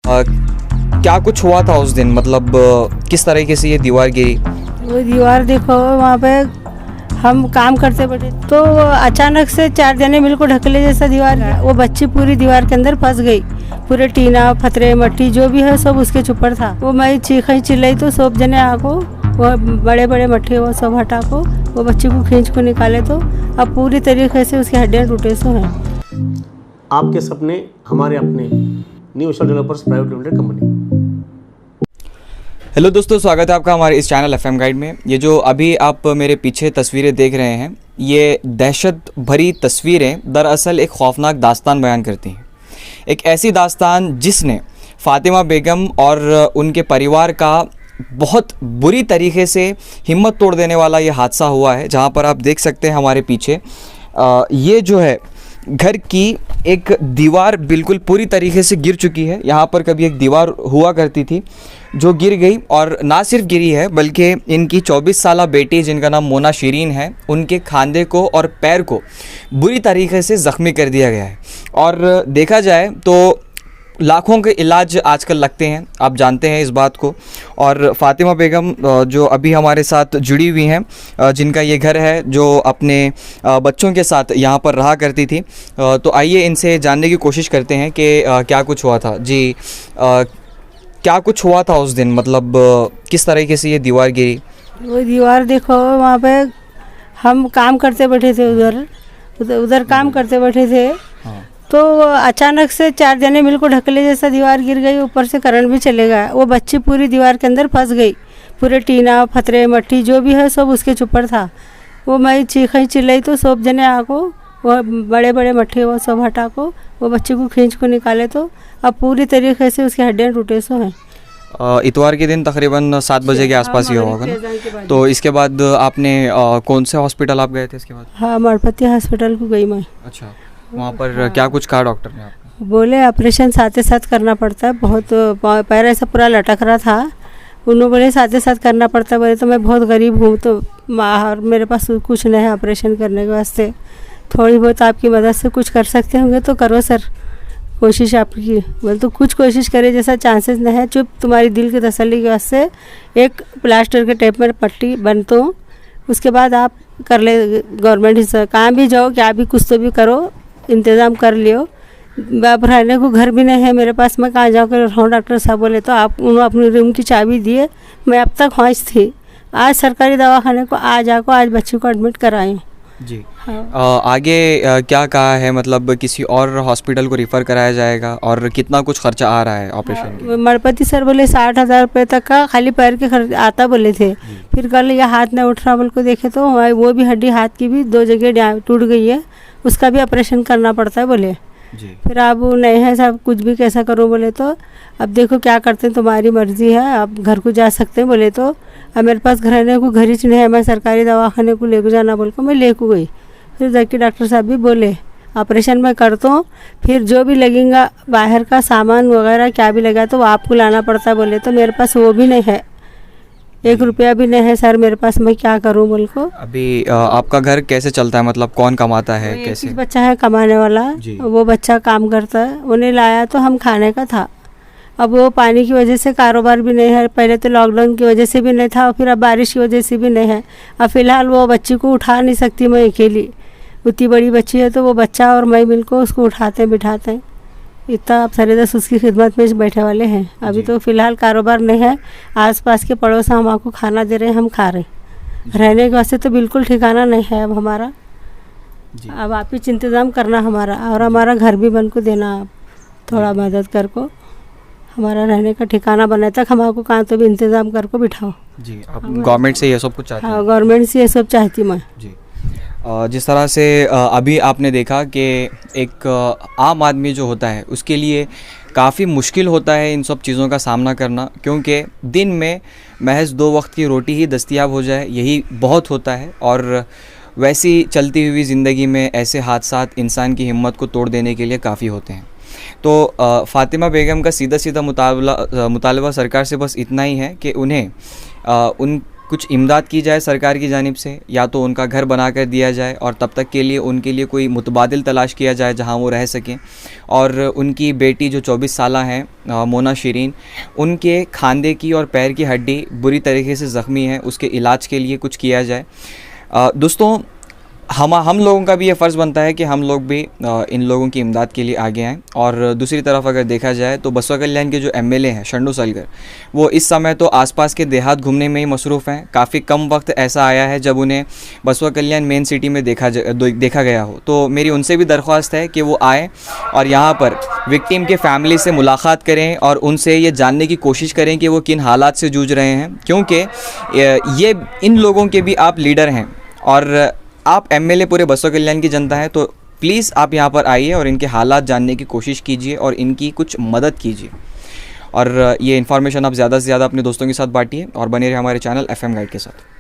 क्या कुछ हुआ था उस दिन, मतलब किस तरीके से ये दीवार गिरी? वो दीवार देखो, वहाँ पे हम काम करते बैठे तो अचानक से 4 जने मिलकर ढकले जैसा दीवार, वो बच्ची पूरी दीवार के अंदर फंस गई। पूरे टीना पत्थरे मट्टी जो भी है सब उसके ऊपर था। वो मैं चीखी चिल्लाई तो सब जने आको वो बड़े बड़े मट्टे वो सब हटा को वो बच्ची को खींच को निकाले तो अब पूरी तरीके से उसकी हड्डियाँ टूटे सो हैं। आपके सपने हमारे अपने, new Asia developers private limited company. Hello दोस्तों, स्वागत है आपका हमारे इस चैनल एफएम गाइड में। ये जो अभी आप मेरे पीछे तस्वीरें देख रहे हैं, ये दहशत भरी तस्वीरें दरअसल एक खौफनाक दास्तान बयान करती हैं। एक ऐसी दास्तान जिसने फातिमा बेगम और उनके परिवार का बहुत बुरी तरीके से हिम्मत तोड़ देने वाला ये हादसा हुआ है। जहाँ पर आप देख सकते हैं हमारे पीछे ये जो है घर की एक दीवार बिल्कुल पूरी तरीके से गिर चुकी है। यहाँ पर कभी एक दीवार हुआ करती थी जो गिर गई, और ना सिर्फ गिरी है बल्कि इनकी 24 साला बेटी जिनका नाम मोना शीरीन है, उनके खांधे को और पैर को बुरी तरीके से ज़ख्मी कर दिया गया है। और देखा जाए तो लाखों के इलाज आजकल लगते हैं, आप जानते हैं इस बात को। और फातिमा बेगम जो अभी हमारे साथ जुड़ी हुई हैं, जिनका ये घर है, जो अपने बच्चों के साथ यहाँ पर रहा करती थी, तो आइए इनसे जानने की कोशिश करते हैं कि क्या कुछ हुआ था। जी, क्या कुछ हुआ था उस दिन, मतलब किस तरीके से ये दीवार गिरी? वो दीवार देखो, वहाँ पे हम काम करते बैठे थे, उधर काम करते बैठे थे। तो अचानक से 4 जने मिलकर ढकले जैसा दीवार गिर गई, ऊपर से करंट भी चलेगा। वो बच्ची पूरी दीवार के अंदर फंस गई। पूरे टीना पत्थरे मट्टी जो भी है सब उसके ऊपर था। वो मैं चीखी चिल्लाई तो सब जने आको वो बड़े बड़े मट्टे वो सब हटा को वो बच्ची को खींच को निकाले तो अब पूरी तरीके से उसकी हड्डियाँ टूटे सो हैं। इतवार के दिन तकरीबन 7 बजे के आसपास ही होगा ना? तो इसके बाद आपने कौन से हॉस्पिटल आप गए थे इसके बाद? हाँ, मरपति हॉस्पिटल को गई मैं। अच्छा, वहाँ पर क्या कुछ कहा डॉक्टर ने आपको? बोले ऑपरेशन साथ ही साथ करना पड़ता है, बहुत पैर ऐसा पूरा लटक रहा था। उन्होंने बोले साथ ही साथ करना पड़ता है। बोले तो मैं बहुत गरीब हूँ, तो और मेरे पास कुछ नहीं है ऑपरेशन करने के वास्ते, थोड़ी बहुत आपकी मदद से कुछ कर सकते होंगे तो करो सर, कोशिश आपकी। बोले तो कुछ कोशिश करे, जैसा चांसेस नहीं है, चुप तुम्हारी दिल की तसल्ली के वास्ते एक प्लास्टर के टेप में पट्टी बन, तो उसके बाद आप कर ले। गवर्नमेंट से कहाँ भी जाओ, क्या भी कुछ तो भी करो, इंतज़ाम कर लियो। अब रहने को घर भी नहीं है मेरे पास, मैं कहाँ जाकर रहूँ? डॉक्टर साहब बोले तो आप उन्होंने अपनी रूम की चाबी दिए। मैं अब तक ख्वाहिश थी, आज सरकारी दवाखाने को आज बच्ची को एडमिट कराई हूँ। जी, हाँ। आगे क्या कहा है, मतलब किसी और हॉस्पिटल को रिफ़र कराया जाएगा और कितना कुछ खर्चा आ रहा है ऑपरेशन के? मरपति सर बोले 60,000 रुपये तक का खाली पैर के खर्च आता बोले थे। फिर कल ये हाथ नहीं उठ रहा बोल को देखे तो वो भी हड्डी हाथ की भी 2 जगह टूट गई है, उसका भी ऑपरेशन करना पड़ता है बोले। जी। फिर आप नहीं है साहब, कुछ भी कैसा करो बोले तो अब देखो क्या करते हैं, तुम्हारी मर्जी है, आप घर को जा सकते हैं बोले तो। अब मेरे पास घर रहने को घर ही नहीं है, मैं सरकारी दवाखाने को ले को जाना बोल को मैं ले को गई। फिर जाके डॉक्टर साहब भी बोले ऑपरेशन मैं करता हूँ, फिर जो भी लगेगा बाहर का सामान वगैरह क्या भी लगा तो वो आपको लाना पड़ता है बोले। तो मेरे पास वो भी नहीं है, 1 रुपया भी नहीं है सर मेरे पास, मैं क्या करूँ बोल को। अभी आपका घर कैसे चलता है, मतलब कौन कमाता है, कैसे? एक बच्चा है कमाने वाला, जी। वो बच्चा काम करता है, उन्हें लाया तो हम खाने का था। अब वो पानी की वजह से कारोबार भी नहीं है, पहले तो लॉकडाउन की वजह से भी नहीं था, और फिर अब बारिश की वजह से भी नहीं है। अब फ़िलहाल वो बच्ची को उठा नहीं सकती मैं अकेली, उतनी बड़ी बच्ची है, तो वो बच्चा और मैं मिलकर उसको उठाते बिठाते हैं। इतना अब 10:30 उसकी खिदमत में बैठे वाले हैं। अभी तो फ़िलहाल कारोबार नहीं है, आसपास के पड़ोस हम आपको खाना दे रहे हैं, हम खा रहे हैं। रहने के वास्ते तो बिल्कुल ठिकाना नहीं है अब हमारा। अब आप ही इंतज़ाम करना हमारा, और हमारा घर भी बन को देना, आप थोड़ा मदद कर को हमारा रहने का ठिकाना बनाए तक हम आपको कहाँ तो भी इंतज़ाम कर को बिठाओ। जी, आप गवर्नमेंट से ये सब कुछ चाहते हैं? हाँ, गवर्नमेंट से ये सब चाहती मैं। जी, जिस तरह से अभी आपने देखा कि एक आम आदमी जो होता है उसके लिए काफ़ी मुश्किल होता है इन सब चीज़ों का सामना करना, क्योंकि दिन में महज 2 वक्त की रोटी ही दस्तयाब हो जाए यही बहुत होता है। और वैसी चलती हुई ज़िंदगी में ऐसे हादसात इंसान की हिम्मत को तोड़ देने के लिए काफ़ी होते हैं। तो फातिमा बेगम का सीधा मुतालबा सरकार से बस इतना ही है कि उन्हें कुछ इमदाद की जाए सरकार की जानिब से, या तो उनका घर बना कर दिया जाए और तब तक के लिए उनके लिए कोई मुतबादिल तलाश किया जाए जहां वो रह सकें। और उनकी बेटी जो 24 साला हैं मोना शिरीन, उनके खांदे की और पैर की हड्डी बुरी तरीके से ज़ख्मी है, उसके इलाज के लिए कुछ किया जाए। दोस्तों, हम लोगों का भी ये फ़र्ज़ बनता है कि हम लोग भी इन लोगों की इमदाद के लिए आगे आएँ। और दूसरी तरफ अगर देखा जाए तो बसवा कल्याण के जो एमएलए हैं शंडू सलगर, वो इस समय तो आसपास के देहात घूमने में ही मसरूफ़ हैं। काफ़ी कम वक्त ऐसा आया है जब उन्हें बसवा कल्याण मेन सिटी में देखा गया हो। तो मेरी उनसे भी दरख्वास्त है कि वो आएँ और यहाँ पर विक्टिम के फ़ैमिली से मुलाकात करें और उनसे ये जानने की कोशिश करें कि वो किन हालात से जूझ रहे हैं, क्योंकि ये इन लोगों के भी आप लीडर हैं और आप एमएलए पूरे बसवा कल्याण की जनता है। तो प्लीज़ आप यहाँ पर आइए और इनके हालात जानने की कोशिश कीजिए और इनकी कुछ मदद कीजिए। और ये इन्फॉर्मेशन आप ज़्यादा से ज़्यादा अपने दोस्तों के साथ बांटिए और बने रहिए हमारे चैनल FM गाइड के साथ।